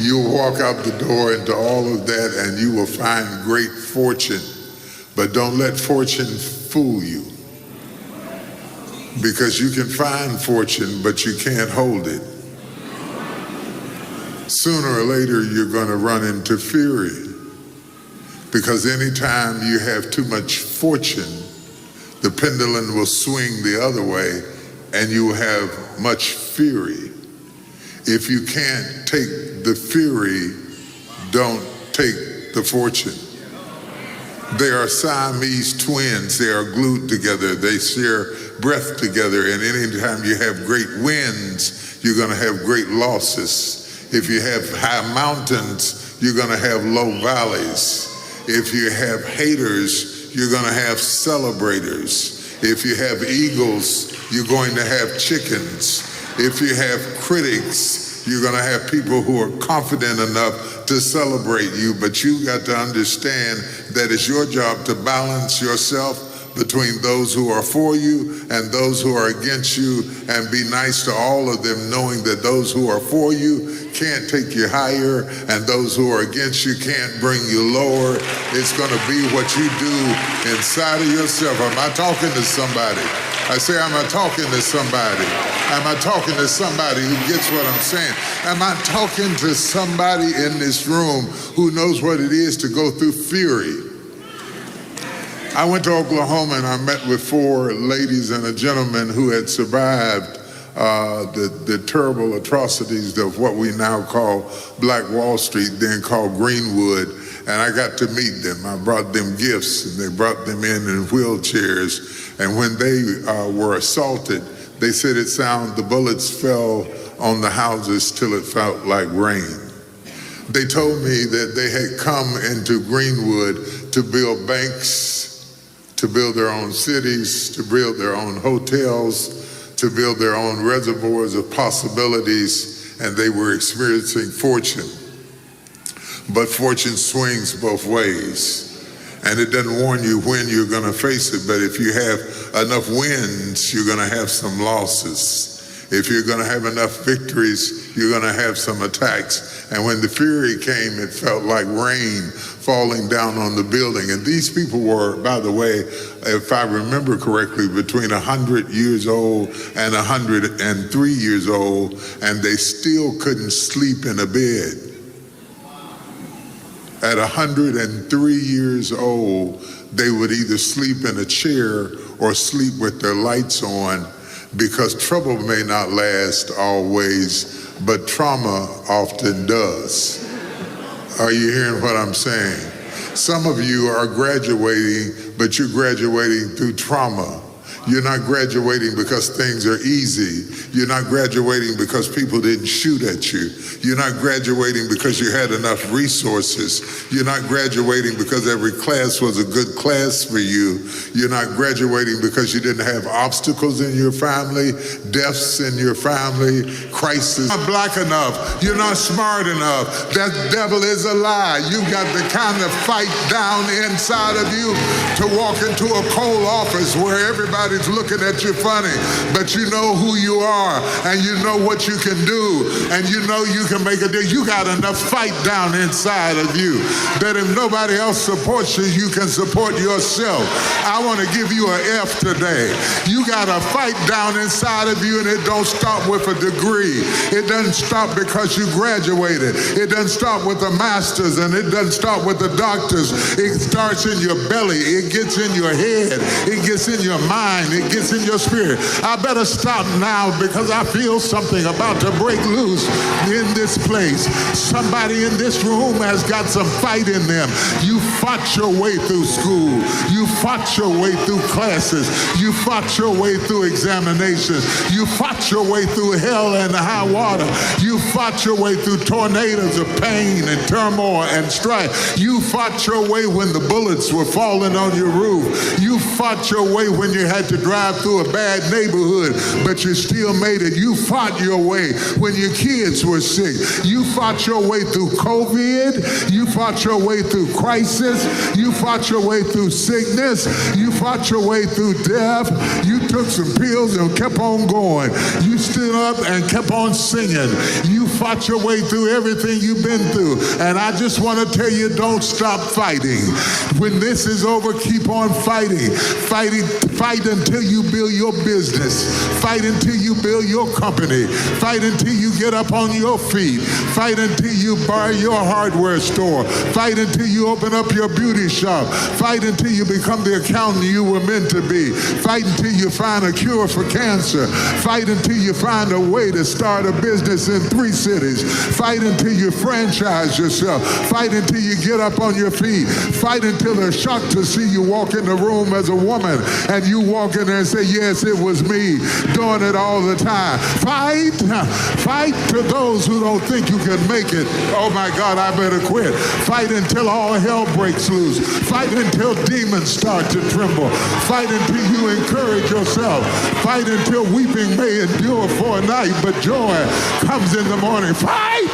You'll walk out the door into all of that and you will find great fortune. But don't let fortune fool you. Because you can find fortune, but you can't hold it. Sooner or later, you're going to run into fury. Because anytime you have too much fortune, the pendulum will swing the other way and you will have much fury. If you can't take the fury, don't take the fortune. They are Siamese twins. They are glued together. They share breath together. And anytime you have great winds, you're going to have great losses. If you have high mountains, you're going to have low valleys. If you have haters, you're going to have celebrators. If you have eagles, you're going to have chickens. If you have critics, you're going to have people who are confident enough to celebrate you. But you've got to understand that it's your job to balance yourself between those who are for you and those who are against you, and be nice to all of them, knowing that those who are for you can't take you higher and those who are against you can't bring you lower. It's going to be what you do inside of yourself. Am I talking to somebody? I say, am I talking to somebody? Am I talking to somebody who gets what I'm saying? Am I talking to somebody in this room who knows what it is to go through fury? I went to Oklahoma and I met with 4 ladies and a gentleman who had survived the terrible atrocities of what we now call Black Wall Street, then called Greenwood, and I got to meet them. I brought them gifts and they brought them in wheelchairs, and when they were assaulted, they said the bullets fell on the houses till it felt like rain. They told me that they had come into Greenwood to build banks, to build their own cities, to build their own hotels, to build their own reservoirs of possibilities, and they were experiencing fortune. But fortune swings both ways, and it doesn't warn you when you're going to face it, but if you have enough wins, you're going to have some losses. If you're going to have enough victories, you're going to have some attacks. And when the fury came, it felt like rain falling down on the building. And these people were, by the way, if I remember correctly, between 100 years old and 103 years old, and they still couldn't sleep in a bed. At 103 years old, they would either sleep in a chair or sleep with their lights on, because trouble may not last always, but trauma often does. Are you hearing what I'm saying? Some of you are graduating, but you're graduating through trauma. You're not graduating because things are easy. You're not graduating because people didn't shoot at you. You're not graduating because you had enough resources. You're not graduating because every class was a good class for you. You're not graduating because you didn't have obstacles in your family, deaths in your family, crisis. You're not black enough. You're not smart enough. That devil is a lie. You got the kind of fight down inside of you to walk into a cold office where everybody's looking at you funny, but you know who you are and you know what you can do and you know you can make a difference. You got enough fight down inside of you that if nobody else supports you, you can support yourself. I want to give you an F today. You got a fight down inside of you, and it don't stop with a degree. It doesn't stop because you graduated. It doesn't stop with a master's, and it doesn't stop with the doctor's. It starts in your belly. It gets in your head. It gets in your mind. It gets in your spirit. I better stop now because I feel something about to break loose in this place. Somebody in this room has got some fight in them. You fought your way through school. You fought your way through classes. You fought your way through examinations. You fought your way through hell and high water. You fought your way through tornadoes of pain and turmoil and strife. You fought your way when the bullets were falling on your roof. You fought your way when you had to drive through a bad neighborhood, but you still made it. You fought your way when your kids were sick. You fought your way through COVID. You fought your way through crisis. You fought your way through sickness. You fought your way through death. You took some pills and kept on going. You stood up and kept on singing. You fought your way through everything you've been through. And I just want to tell you, don't stop fighting. When this is over, keep on fighting. Fight until you build your business. Fight until you build your company. Fight until you get up on your feet. Fight until you buy your hardware store. Fight until you open up your beauty shop. Fight until you become the accountant you were meant to be. Fight until you find a cure for cancer. Fight until you find a way to start a business in 3 cities. Fight until you franchise yourself. Fight until you get up on your feet. Fight until they're shocked to see you walk in the room as a woman and you walk in there and say, yes, it was me doing it all the time. Fight to those who don't think you can make it. Oh my God, I better quit. Fight until all hell breaks loose. Fight until demons start to tremble. Fight until you encourage yourself. Fight until weeping may endure for a night, but joy comes in the morning. Fight!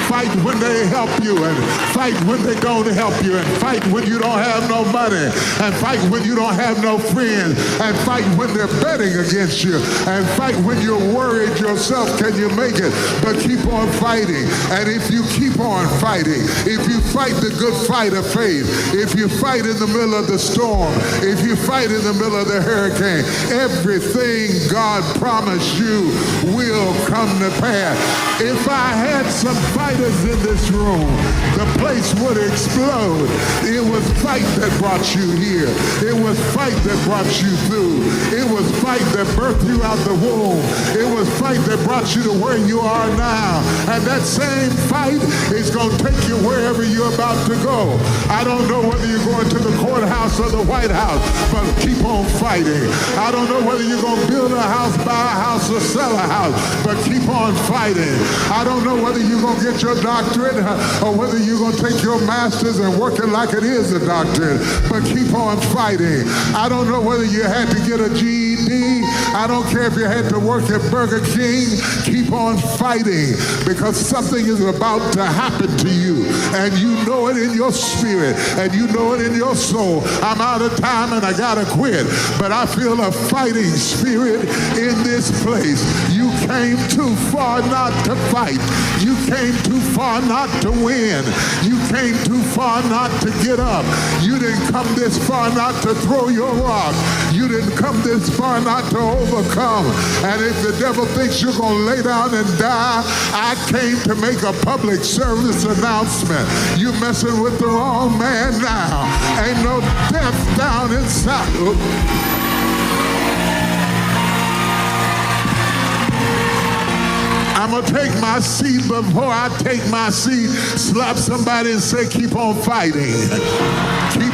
Fight when they help you, and fight when they don't help you, and fight when you don't have no money, and fight when you don't have no friends, and fight when they're betting against you, and fight when you're worried yourself, can you make it? But keep on fighting. And if you keep on fighting, if you fight the good fight of faith, if you fight in the middle of the storm, if you fight in the middle of the hurricane, everything God promised you will come to pass. If I had some fighters in this room, the place would explode. It was fight that brought you here. It was fight that brought you through. It was fight that birthed you out the womb. It was fight that brought you to where you are now. And that same fight is going to take you wherever you're about to go. I don't know whether you're going to the courthouse or the White House, but keep on fighting. I don't know whether you're going to build a house, buy a house, or sell a house, but keep on fighting. I don't know whether you're going to get your doctorate or whether you're going to take your master's and work it like it is a doctorate, but keep on fighting. I don't know whether you had to get a GED. I don't care if you had to work at Burger King. Keep on fighting, because something is about to happen to you, and you know it in your spirit, and you know it in your soul. I'm out of time and I gotta quit, but I feel a fighting spirit in this place. You came too far not to fight. You came too far not to win. You came too far not to get up. You didn't come this far not to throw your rock. You didn't come this far not to overcome. And if the devil thinks you're going to lay down and die, I came to make a public service announcement. You're messing with the wrong man now. Ain't no death down inside. I'm going to take my seat, but before I take my seat, slap somebody and say, keep on fighting. Keep